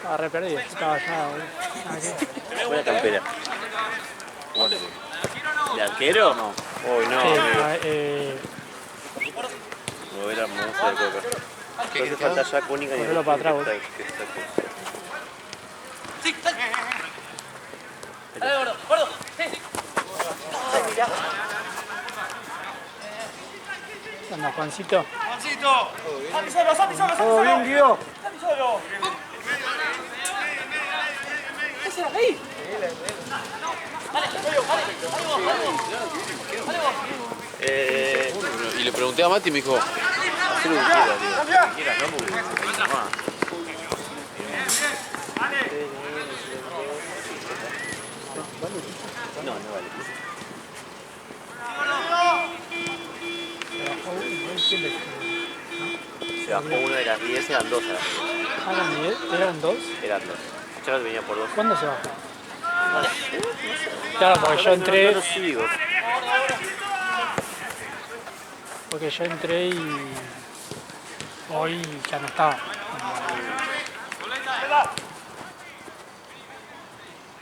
Estaba re perdido, yo estaba allá, boludo. Buena campera. ¿De arquero? No. Uy, no, amigo. Mover a Monza de Coca. Entonces falta ya Cúnica y Ponelo para atrás, boludo. Sí, dale. Dale, gordo, gordo. Sí. Ay, mirá. ¿Qué onda, Juancito? Juancito. Salpi solo, salpi solo, salpi solo. ¿Todo bien, Guido? Salpi solo. ¿Ese era ahí? Dale, dale vos, dale vos. Y le pregunté a Mati y me dijo, haz lo que quieras, tío. Lo que quieras, no, porque ahí nomás. No, no vale. Se bajó uno de las 10, eran 2 a las 10. Ah, ¿eran 10? ¿Eran 2? Eran 2. Yo que venía por 2. ¿Cuándo se bajó? Claro, porque yo entré. No lo sigo. Porque yo entré y. Hoy ya no estaba.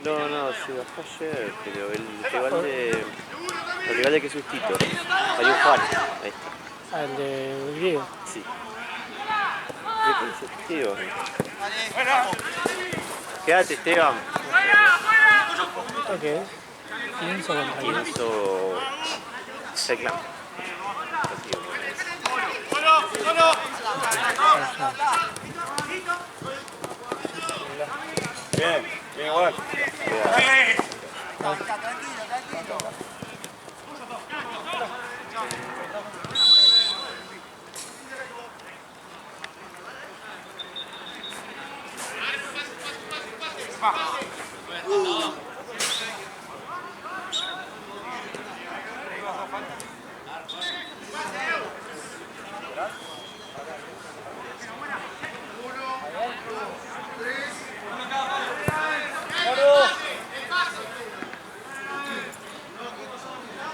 No, no, se bajó ayer, pero el rival de que sustito. Salió Juan. Ahí está. Ah, el de Griego. Sí. ¿Qué dice Esteban? Quédate, Esteban. ¿Esto qué es? Pienso contra quién. Pienso... Tecla. Bien, bien igual.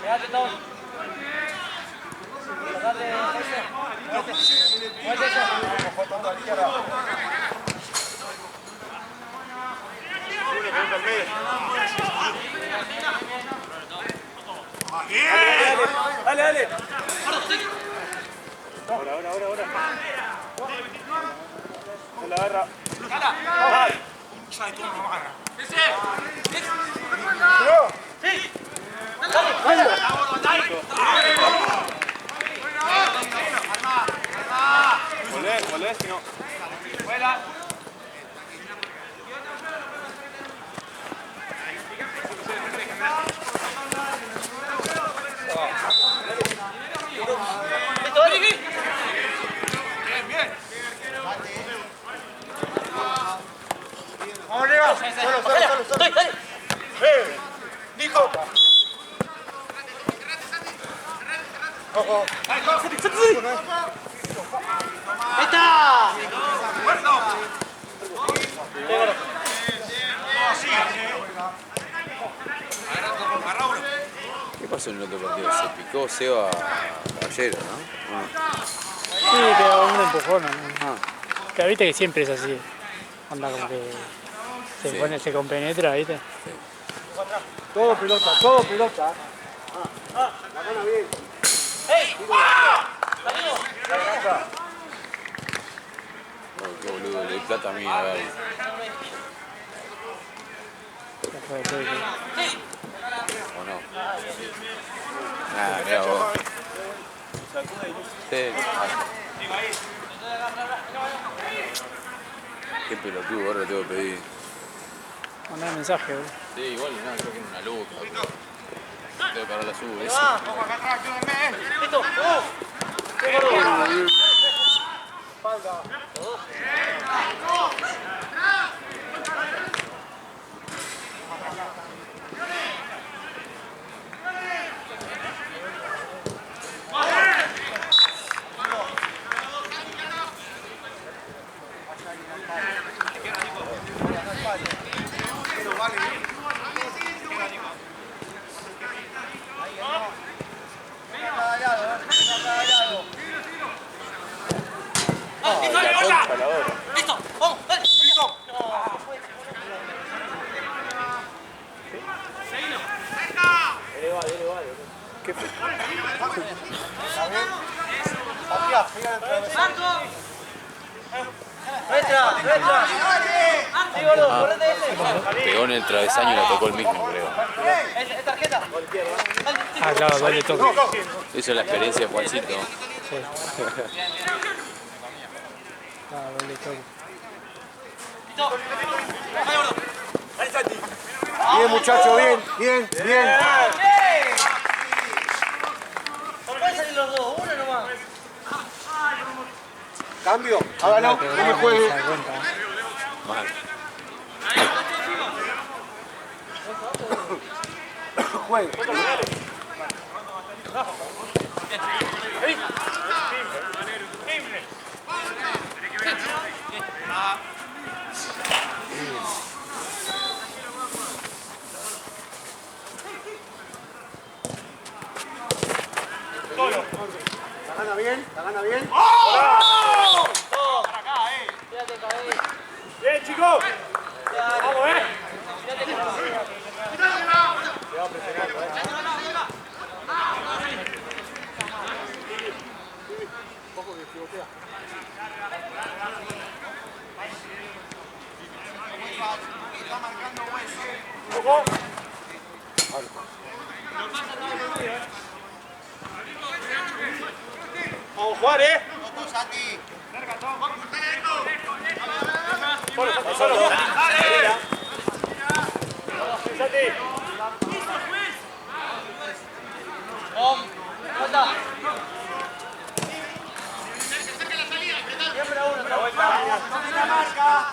Quédate todo. Dale, muévete eso. Dale, dale. Ahora. Se la agarra. Sí. Volé, si no. Vuela. ¿Listo, Dani? Bien. Vamos arriba. Solo. Dale. Nico. Ojo. Ahí está. ¿qué pasó en el otro partido? Se picó Seba Caballero, ¿no? Sí, pero un empujón, ¿no? Ah, Pero viste que siempre es así. Anda como que Sí. se compenetra, ¿viste? Todo pelota. La mano bien. ¡Ey! oh, qué boludo, le di plata a mí, a ver. Ya fue, fue. ¿O no? Ah, mirá vos. Sí. Qué pelotudo, ahora le tengo que pedir. Mandá un mensaje, boludo. Sí, igual nada, creo que era una luca. Tengo que agarrar la sube. Vamos acá atrás, ayúdenme. Listo. ¡Qué gordo! Espalda. ¡Listo! ¡Vamos! ¡Dale! ¡Listo! Sí, gordo, correte ese. Pegó en el travesaño y la tocó el mismo, creo. ¿Es tarjeta? Ah, claro, doble toque. Eso es la experiencia de Juancito. Sí. Ah, doble toque. Dale, gordo. Bien, muchacho, bien, bien, bien. Pueden salir los dos, uno nomás. Cambio, hágalo, Que no me juegue. se da cuenta. Mal. Juegue. La gana bien, la gana bien. Fíjate, cabello. Bien, chicos. Vamos, Vamos a jugar, Solo. Santi. Falta.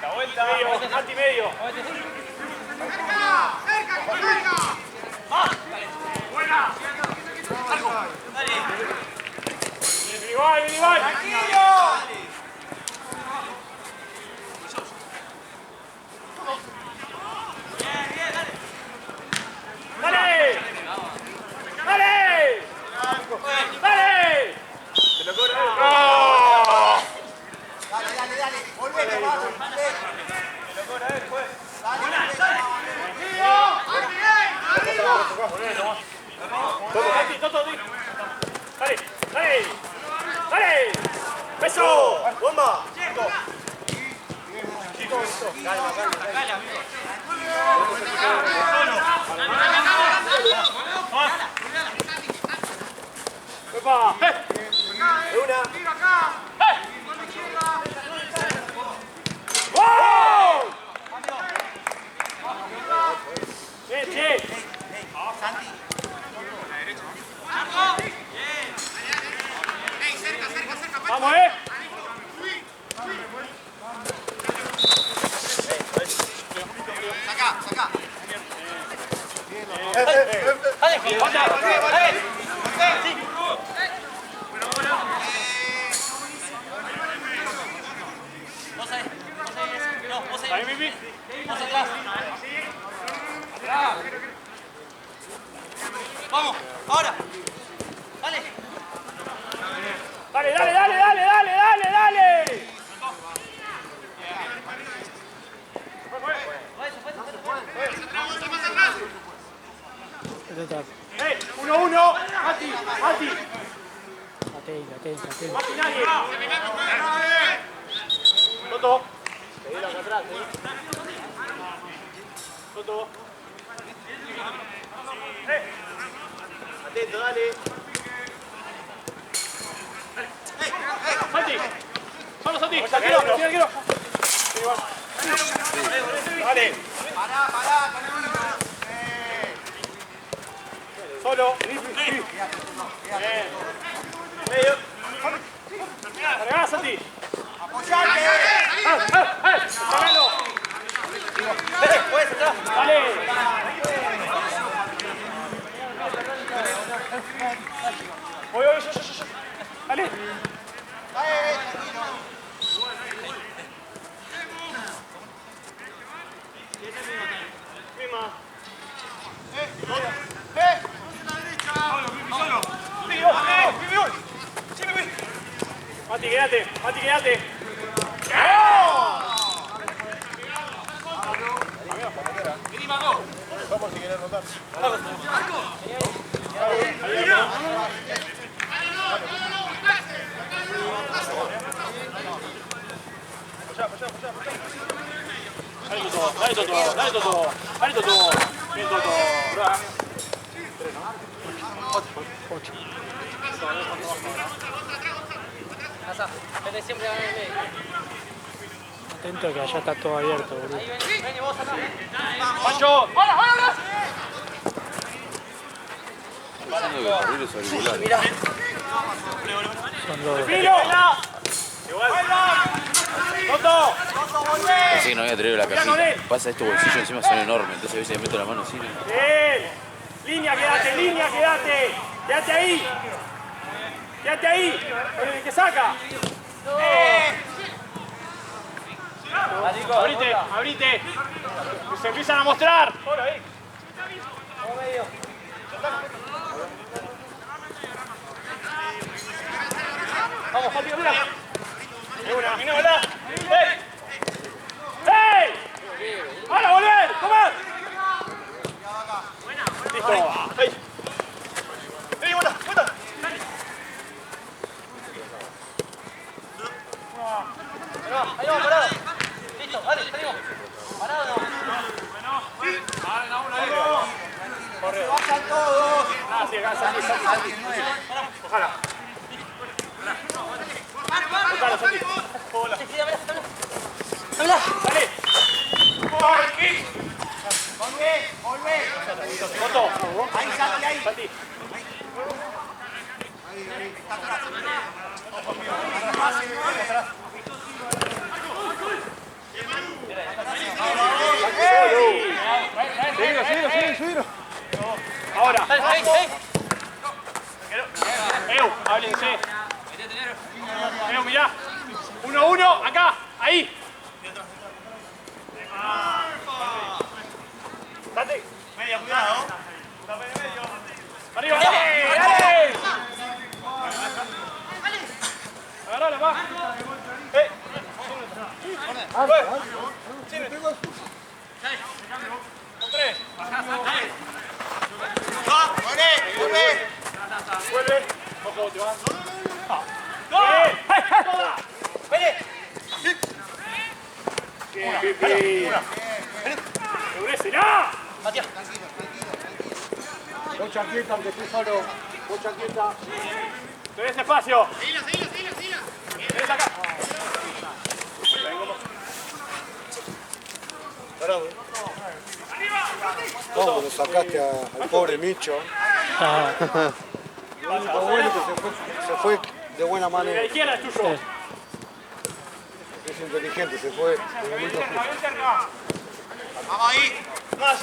La vuelta, medio, Santi medio. Igual. ¡Dale! ¡Se lo cobra él! Dale, volvete, vamos. ¡Se lo cobra él, pues! Toto, ¡Dale! ¡Eso! ¡Bomba! ¡Epa! ¡De una! ¡Wow! ¡Che! ¡Vamos, Saca. ¡Ahí, Mimi! Vamos, ahora. Dale. ¡Dale! Este está. 1-1. Mati. Atento. Mati, nadie. Toto. Seguilo acá atrás, Toto. Atento, dale. Santi. Solo Santi. Quiero. Dale. Pará. Solo. Bien. Medio. Cargá, Santi. Apoyate. Cargalo. Puedes entrar. Dale. Voy, yo. Dale. Mima. Mati, quédate. Vamos si querés rotar. Dale todo, dale todo, dale todo, dale todo. Bien todo, bravo. 8. Casa, vete siempre a ganar el medio. Atento que allá está todo abierto, boludo. Ahí ven, ven y vos acá. Pancho. ¡Hola, hola! Pensando que por los auriculares. Son dos. ¡Pilo! Igual. ¡Toto! Pensé que no había traído la cajita. Pasa estos bolsillos encima son enormes, entonces a veces me meto la mano así. Bien. Línea, quédate, línea, quédate. Quédate ahí. Quédate ahí. El que saca. Abrite, abrite. Que se empiezan a mostrar. Vamos, Pati, mira. Una, ¡ey! ¡Ey! ¡Ahora volver! ¡Tomar! Listo. ¡Ey! ¡Ey, vuelta! ¡Vuelta! Ahí vamos, parado. Listo, dale, salimos. Parado no. Corre. Bajan todos. Ah, sí, acá, salí. Ojalá. Ojalá, salí. Hola. Sí, dame, dame. Dale. Volvé. Toto. Ahí, Santi, ahí. Santi. Está atrás. Seguilo. Ahora. Háblense. Mirá. 1-1, acá, ahí. Date. Media, cuidado. Arriba, dale. Agarrala, va. Con 3. Vuelve. Ojo, te vas. Bien, Pipi. ¡Segurésela! Matías. Mucha quieta, aunque estés solo. Mucha quieta. Tenés espacio. Tenés acá. ¿Cómo lo sacaste al pobre Micho? Ah, Lo único bueno que se fue de buena La manera. izquierda es tuyo. Es inteligente, se fue de momento justo. Vamos ahí. Más.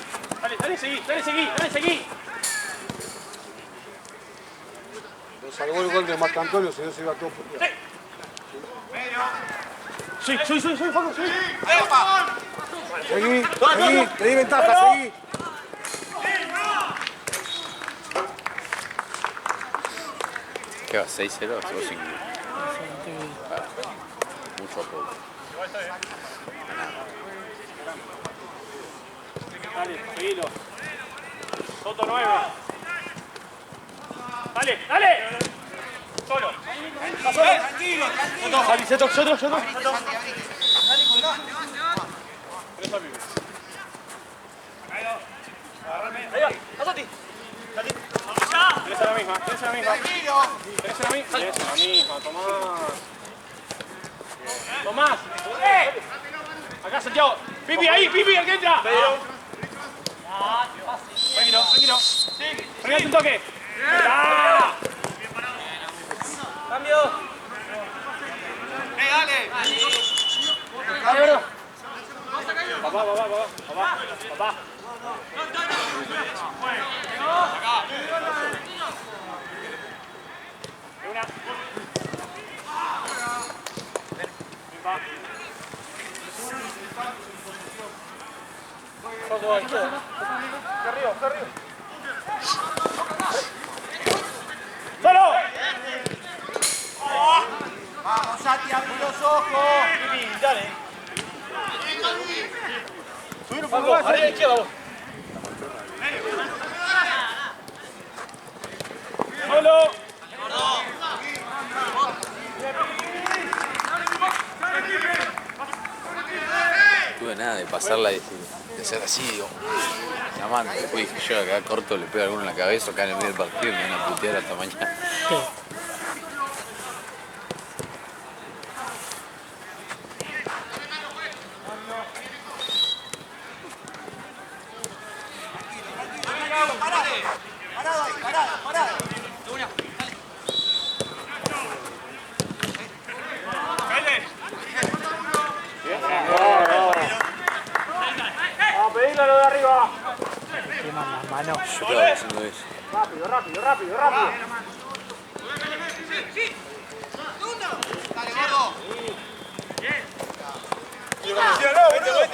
Dale, seguí. Lo salvó el gol de Marco Antonio, si no se iba todo por día. Sí, Facu, sí. Seguí, te di ventaja, seguí. ¿Qué va? 6-0, 5. Mucho a poco. Dale, seguilo. Toto 9. Dale. Solo. Tranquilo. Salí, yo otro. Santi, abrite. Dale, colgá. Ahí va, pasate. Tenés a la misma. Tranquilo. Tomás. Acá, Santiago. Pipi, ahí, el que entra. Tranquilo. Frenate un toque. ¡Ah! Cambio. Dale. Dale, bro. Papá. Una. Todo ahí. Arriba. ¡Solo! Vamos, Santi, abrí los ojos. Dale. Subir un poco. Arriba a la izquierda vos. Solo. Tuve nada, de pasarla y de hacer así, digo, llamando. Después dije, yo acá corto, le pego a alguno en la cabeza, acá en el medio del partido, me van a putear hasta mañana. Sí. Parado ahí, parado. Vamos a pedirle lo de arriba. Queman las manos. Yo estaba haciendo eso. Rápido. Dale, gordo.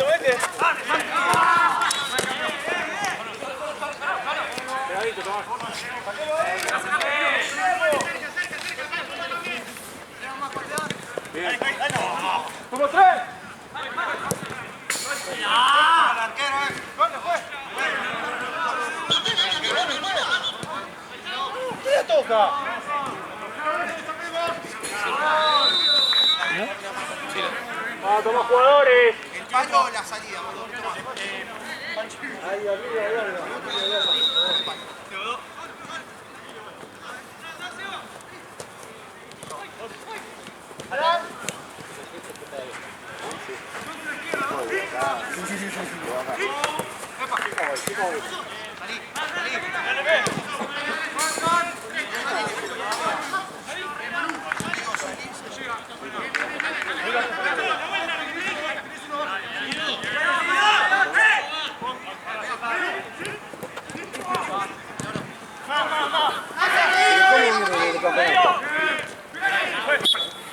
Vete. Pegadito, Tomás. Bien. ¡Como tres! Al arquero, ¿Dónde fue? ¿Qué le toca? Toma jugadores. El paño o la salida, gordo.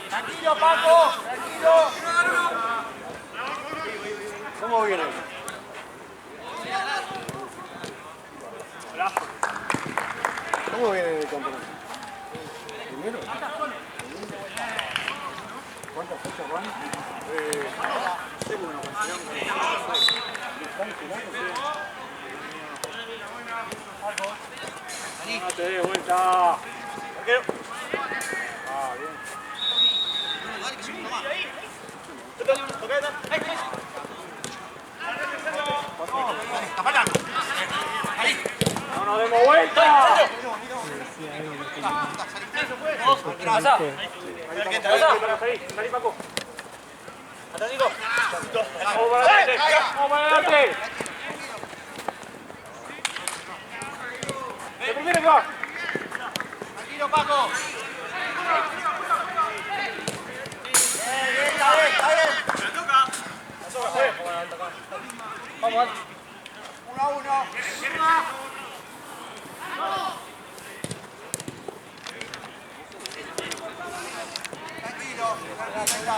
Tranquilo, Paco, tranquilo. ¿Cómo viene? ¿Cómo viene el campeonato? ¿Primero? ¿Cuántas fechas van? No te des vuelta. Arquero. Bien. No nos demos vuelta. Salí, Paco. Vamos para adelante. De primero que va. Tranquilo, Paco. Vamos, 1-1. Tranquilo, ahí está.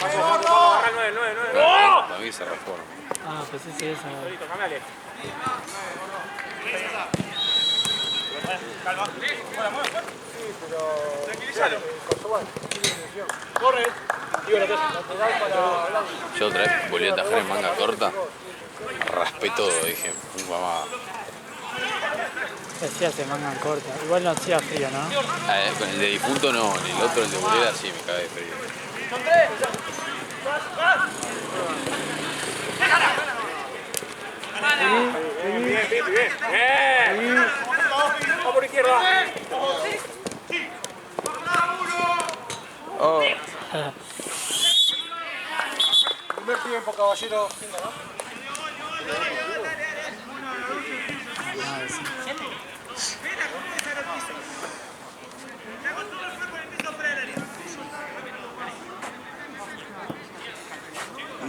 Agarra el 9. Para mí se reforma. Ah, pues sí, esa. Cambiale. Corre. Yo otra vez volví a atajar en manga corta, raspé todo, dije, mamá. Sí, hace manga corta. Igual no hacía frío, ¿no? Con el de difunto no, ni el otro, el de bolera, sí me cae de frío. Bien. Vamos por izquierda. Oh. Primer tiempo, caballero.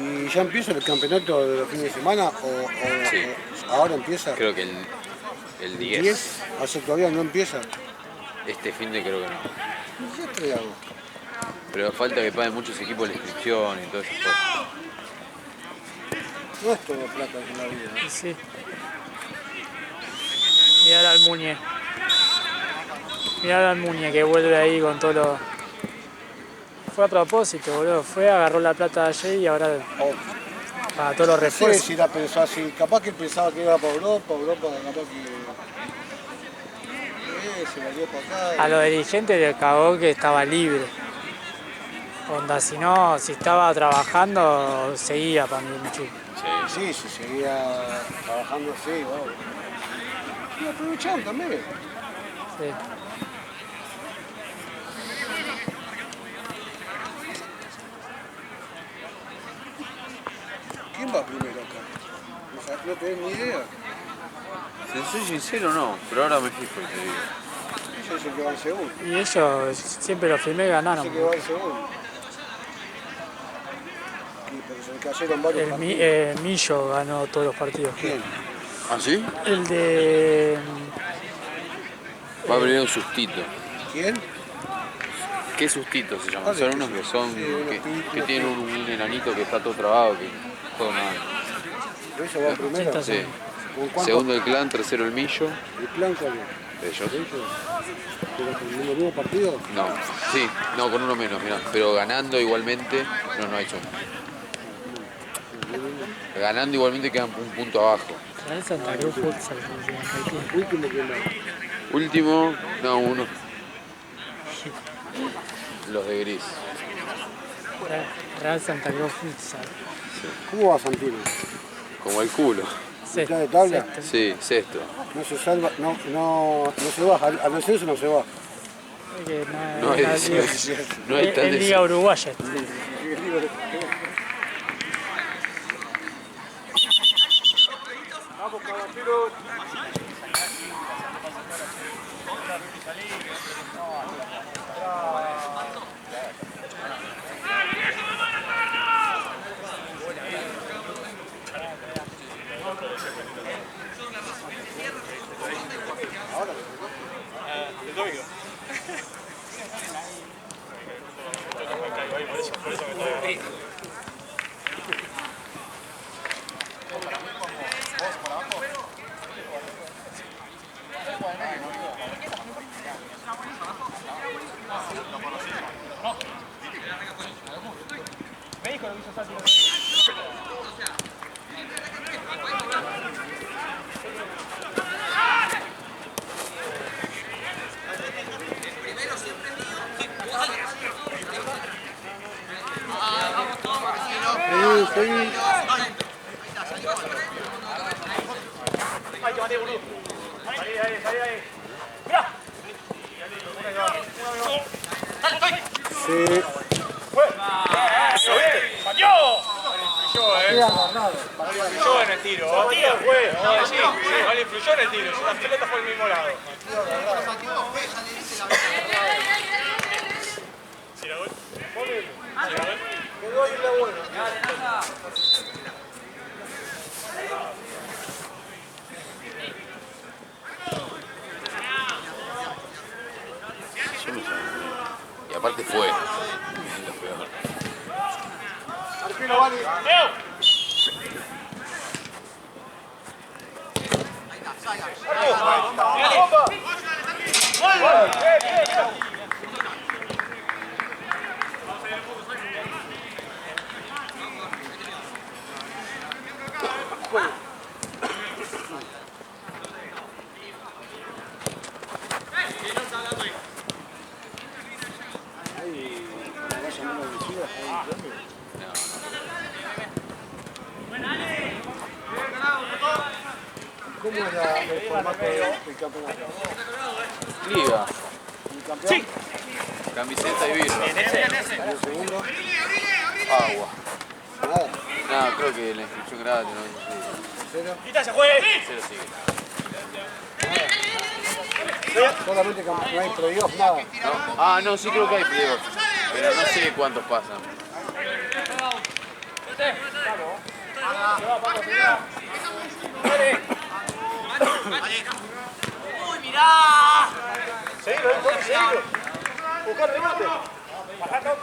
¿Y ya empieza el campeonato de los fines de semana? ¿O Sí. ahora empieza? Creo que el 10. ¿10? O sea, todavía no empieza. Este fin de creo que no. Ya trae algo. Pero falta que paguen muchos equipos la inscripción y todo eso. No es todo plata en la vida. Sí. Y ahora el Muñe. Mirá a Muñe que vuelve ahí con todo lo... Fue a propósito, boludo. Fue, agarró la plata de ayer y ahora para todos los No sé refuerzos. si la pensó así. Capaz que pensaba que iba para Europa, capaz que... se la dio para acá. A los dirigentes le cagó que estaba libre. Onda, si no, si estaba trabajando, seguía para mí Michu. Sí, si seguía trabajando así, vamos. Y aprovecharon también. Sí. ¿Quién va primero acá? No tenés ni idea. Si soy sincero, no, pero ahora me fijo y te digo. Yo sé que va en segundo. Y ellos siempre los filmé y ganaron. Sé que va en segundo. Y porque se le cayeron varios El partidos. Millo ganó todos los partidos. ¿Quién? ¿Ah, sí? El de... Va a venir un sustito. ¿Quién? ¿Qué sustito se llama? Vale, Son que unos sí. que son Sí, unos que pibitos, tienen un enanito que está todo trabado, que juega mal. ¿Eso va primero? Sí. Sí. ¿Con cuánto? Segundo el clan, tercero el millo. ¿El plan cuál es? ¿Ellos? ¿Pero con el mismo partido? No, sí, no, con uno menos, mirá. Pero ganando igualmente, no ha hecho. Ganando igualmente quedan un punto abajo. Real Santa Cruz Futsal. Último que no. Último, no, uno. Los de gris. Real Santa Cruz Futsal. ¿Cómo va Santino? Como el culo. ¿Mitad de tabla? Sexto. Sí, sexto. No se salva, no se baja, al descenso no se baja. Que No hay la liga- no hay tan es Liga Uruguaya. Vamos, caballeros. Sí. Influyó en el tiro. Batía, fue. Sí, no le influyó en el tiro. Si la pelota fue al mismo lado. Yo no sé. Y aparte fue. Es lo peor. Arquero, vale. ¿Cómo era el formato del campeonato? Liga, ¿El campeón? camiseta y birra. ¿El segundo? Agua. Nada. No, creo que la inscripción gratis no es ¿Cero? ¡Quita, se juegue! cero sigue. Solamente no hay playoff, nada. No. Ah, no, sí creo que hay playoff. Pero no sé cuántos pasan. ¡Uy, mirá! Seguilo, seguilo. Buscar remate. Bajando.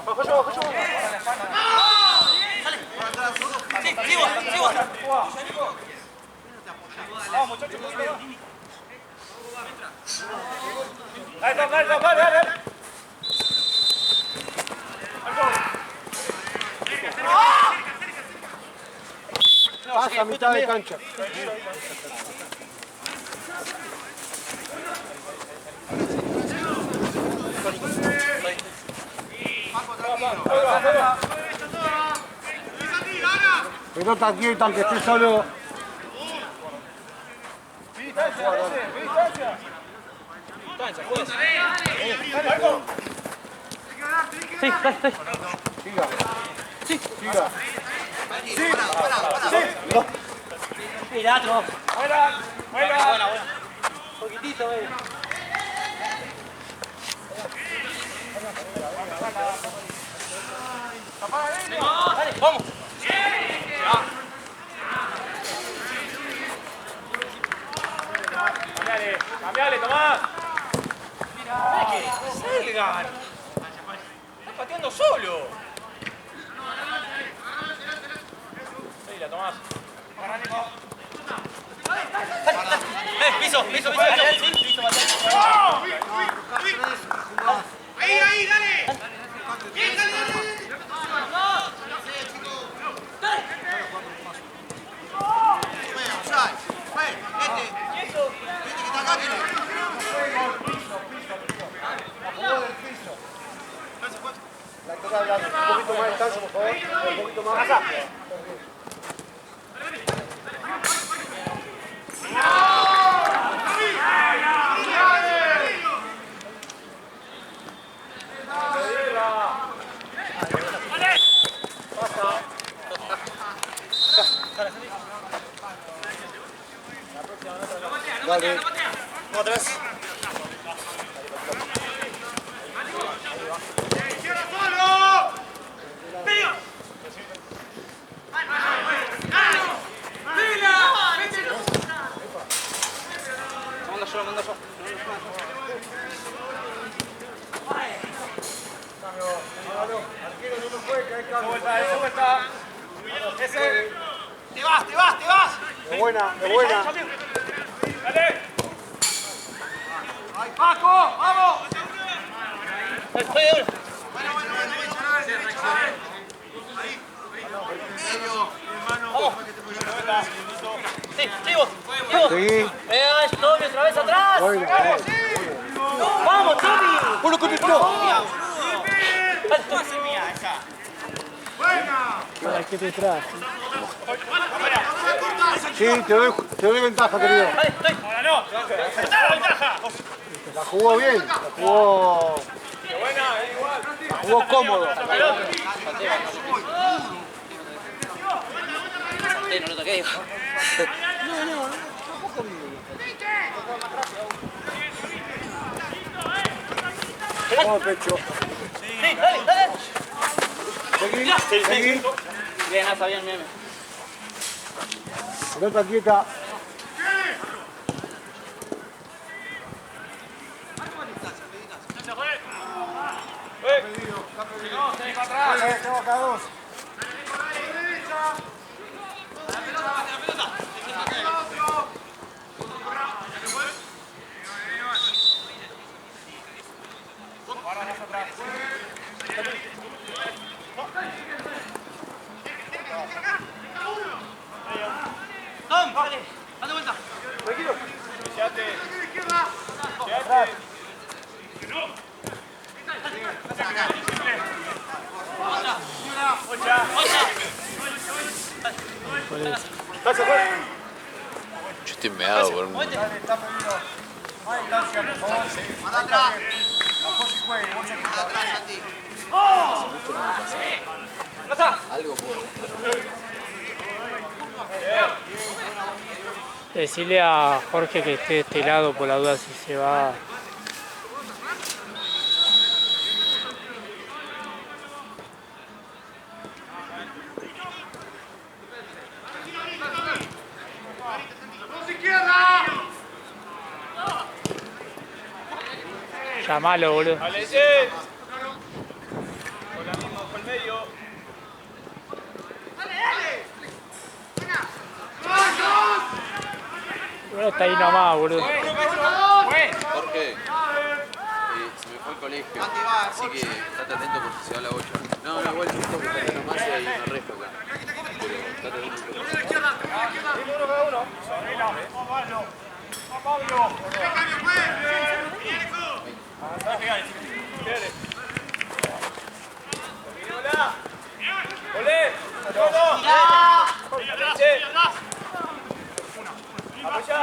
Bajo yo, bajo yo. Sí, sigo, sigo. Vamos, muchachos, Dale. Pasa a mitad de cancha. Pelota quieta, aunque esté solo. Sí, dale. Siga. Mira, otro. Buena. Poquitito, Dale, vamos. Cambiale, Tomás. Salgan. Está pateando solo. Seguila, Tomás. Piso. Ahí, dale. Bien, dale. La toca hablando. Un poquito más de distancia, por favor. Un poquito más. Dale. Manda yo. Arquero no nos puede caer cambio. Eso está. Ese. Te vas. De buena. Dale. Ay, Paco, vamos. Sí, vos. Seguí. Tommy, otra vez atrás. Bueno. Vamos, Tommy. Por lo que Para que te traje. Sí, te doy ventaja, querido. Dale, estoy. Ahora no. Está la ventaja. La jugó bien. La jugó cómodo. No lo toqué, hijo. Vamos, pecho. Sí, dale. Seguí. Bien, Asa, bien. Pelota quieta. Tengo acá dos. Tom, dale vuelta. Tranquilo. Quédate. Yo estoy meado por un... Dale, está pedido. Más distancia, por favor. Anda atrás. La cosa y juegue. Vos aquí. Atrás, Santi. Algo puedo. Decirle a Jorge que esté de este lado por la duda si se va. Llamalo, boludo. Alece. Con la misma, por el medio. Bueno, está ahí nomás, boludo. ¿Por qué? Así que estate atento porque se va la 8. No, igual yo tengo que estar nomás y hay una reja acá. Pero estate atento. Uno cada uno. ¡Vamos, Pablo! ¡Olé! ¡Apoyá!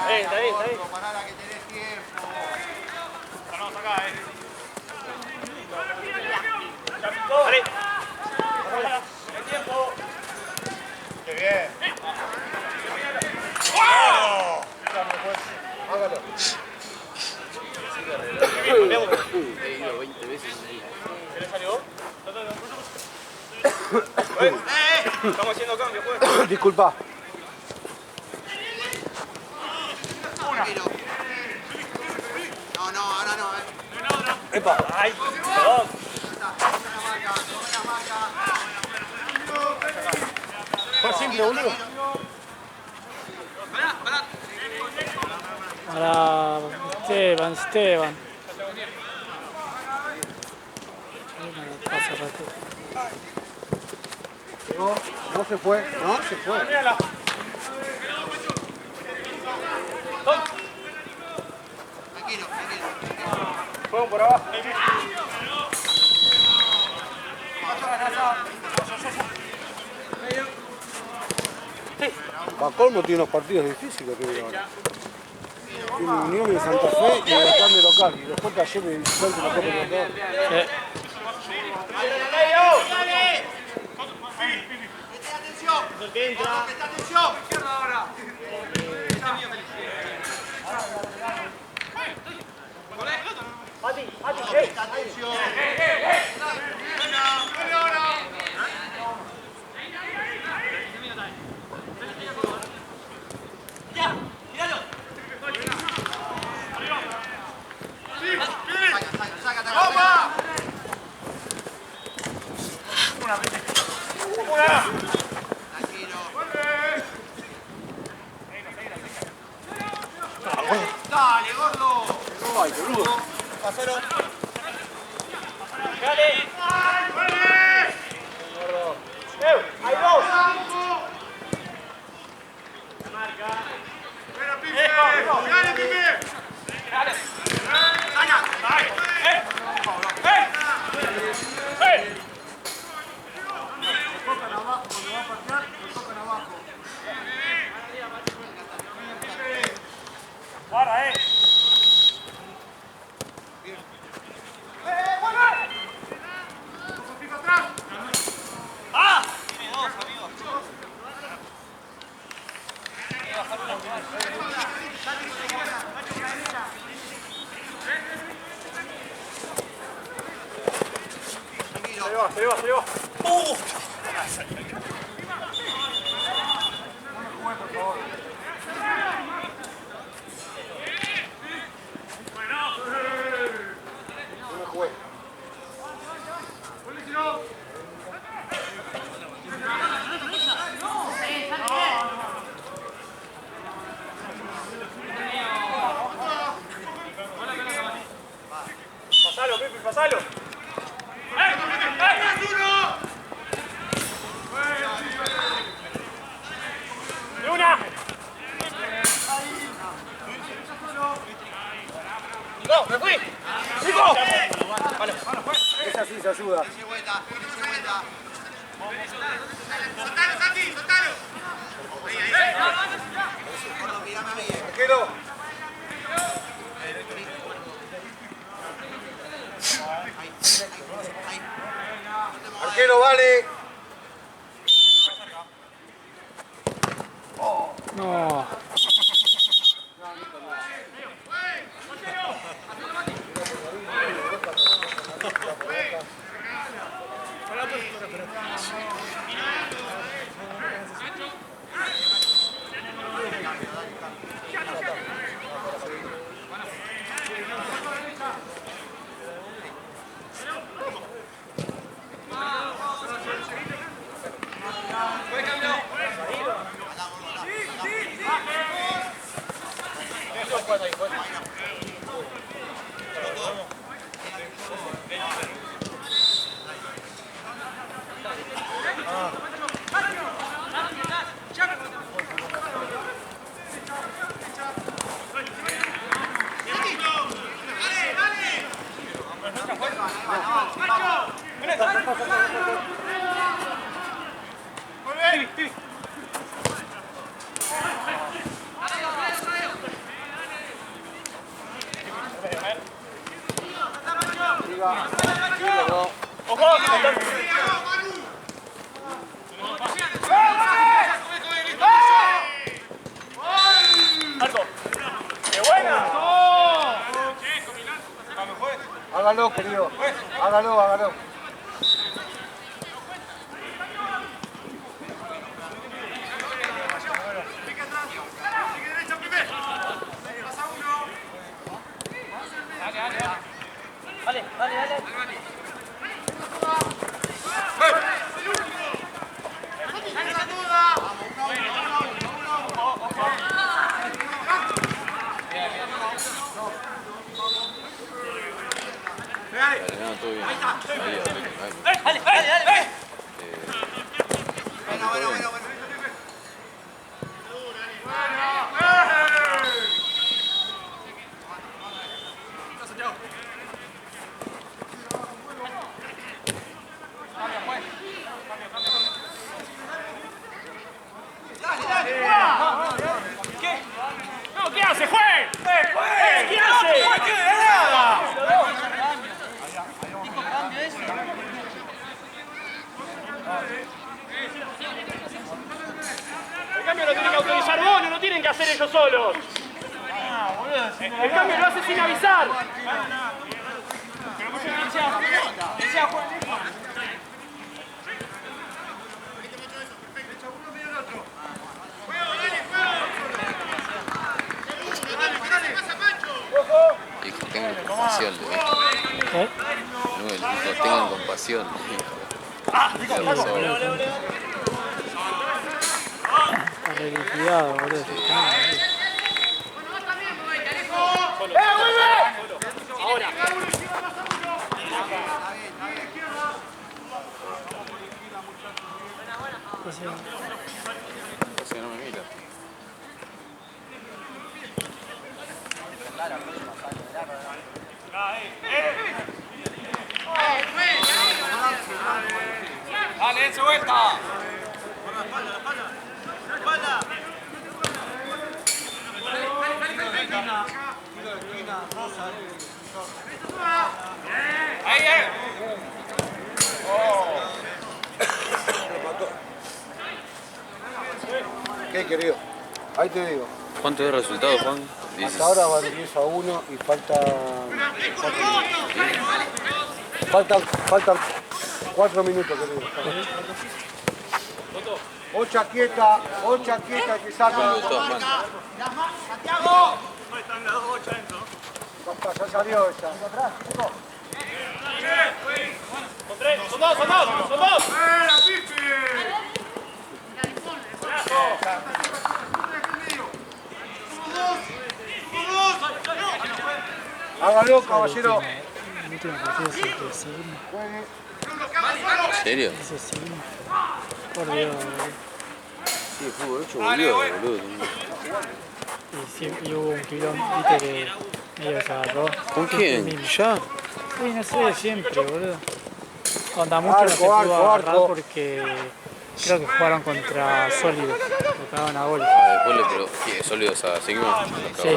Está bien. Parala que tenés tiempo. Vamos acá, Dale. El tiempo. Qué bien. Hágalo. He ido 20 veces en un día. ¿Qué le salió? Estamos haciendo cambio, pues. Disculpa. No, ahora no, Epa. Ay, perdón. Fue simple, boludo. Para Esteban. Pasa rato. No se fue. Mírala. tranquilo. Fuego por abajo. Colmo tiene unos partidos difíciles que viene ahora. Tiene Unión y Santa Fe y el plan de local. Y después Talleres y visitante la Copa Libertadores. Presta atención. Presta atención. Izquierda ahora. Presta atención. Saca. Dale, gordo. Ay, boludo. Pasero. Dale. Hay dos. Marca. Dale, Pipe. Dale. Saca. Tocan abajo, cuando va a patear, lo tocan abajo. Guarda, ¡Ah! Tiene dos, amigos. Se le va. Pasalo, Pipi, pasalo. ¡De una! ¡No, me fui! ¡Nico! Vale. Es así, se ayuda. Dese vuelta. Soltalo, Santi, soltalo. Ahí. Gordo, mirame a mí. Arquero. Ahí. Arquero, vale. No. Marco. ¡Qué buena! Hágalo, querido. Hágalo, hágalo. Dale, dale, dale. Dale, no, todo bien. Ahí, Dale, dale, dale. No, ¿qué hace, juez? ¿Qué hace? El cambio lo tienen que autorizar vos, no lo tienen que hacer ellos solos. El cambio lo hace sin avisar. hijo, tengan compasión, le dijo. ¿Eh? No, el hijo, tengan compasión, le dijo. Está re liquidado, boludo. Así que no me mira. Dale, Enzo, vuelta. Ahí, ¿Qué, querido? Ahí te digo. ¿Cuánto es el resultado, Juan? Hasta ahora van 10-1 y faltan 4 minutos, querido. Ocha quieta, que saca. De todas manos. Santiago. Están las dos bochas dentro. Ya salió esa. Son tres, son dos. Hágalo, caballero. El último partido se persigue. ¿En serio? Ese sí. Por Dios, boludo. Sí, el fútbol 8 volvió, boludo. Y hubo un quilombo, viste que medio se agarró. ¿Con quién? ¿Ya? Sí, no sé, siempre, boludo. Conta mucho no se pudo agarrar porque creo que jugaron contra Sólidos. Lo cagaron a gol. Ah, después le pero ¿qué? Sólidos a seguimos. Sí.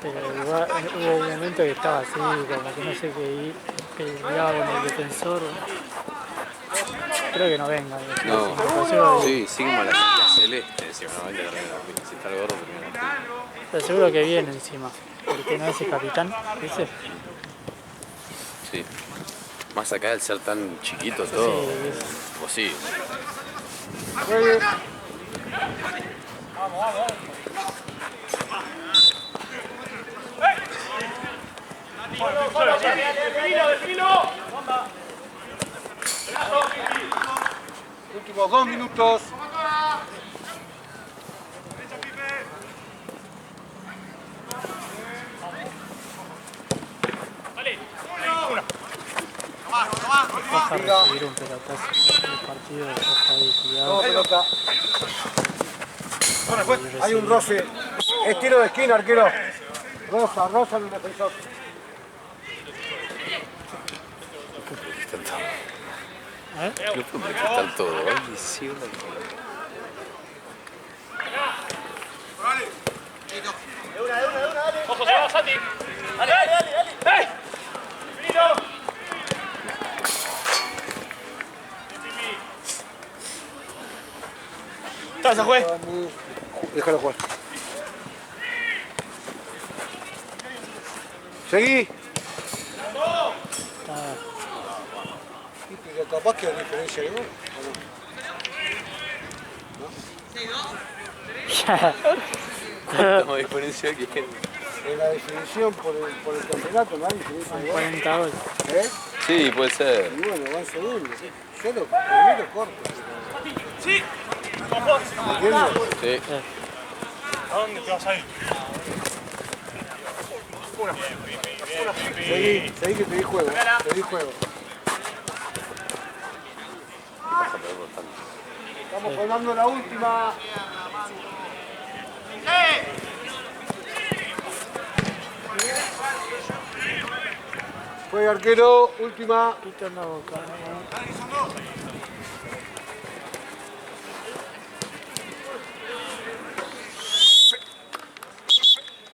Pero igual, hubo un momento que estaba así, como que no sé qué, que peleaba con el defensor. Creo que no venga. No, sí, Sigma la celeste, decía, no, vaya si está el gordo, termina. Pero seguro que viene encima, porque no es el capitán, ¿viste? Sí. Más acá al ser tan chiquito todo, imposible. Defino. Últimos 2 minutos. Baja a recibir un pelotazo. El partido ya está liquidado. Todo pelota. Hay un roce. Estilo de esquina, arquero. Rosa en el defensor. No puedo prestar todo, ¿eh? Sí, una Ojo, se va, Santi. Dale, dale, dale, dale. Estás, juez. Déjalo jugar. Seguí. Pero capaz que hay diferencia de gol. Estamos a diferencia que En la definición por el campeonato no hay diferencia de gol. 40 goles. ¿Eh? sí, puede ser. Y bueno, van segundos. Yo lo primero corto. Sí. ¿Entiendes? Sí. ¿A dónde te vas a ir? Seguí que te di juego. Te di juego. Estamos formando la última. Juega arquero, última. Pito en la boca.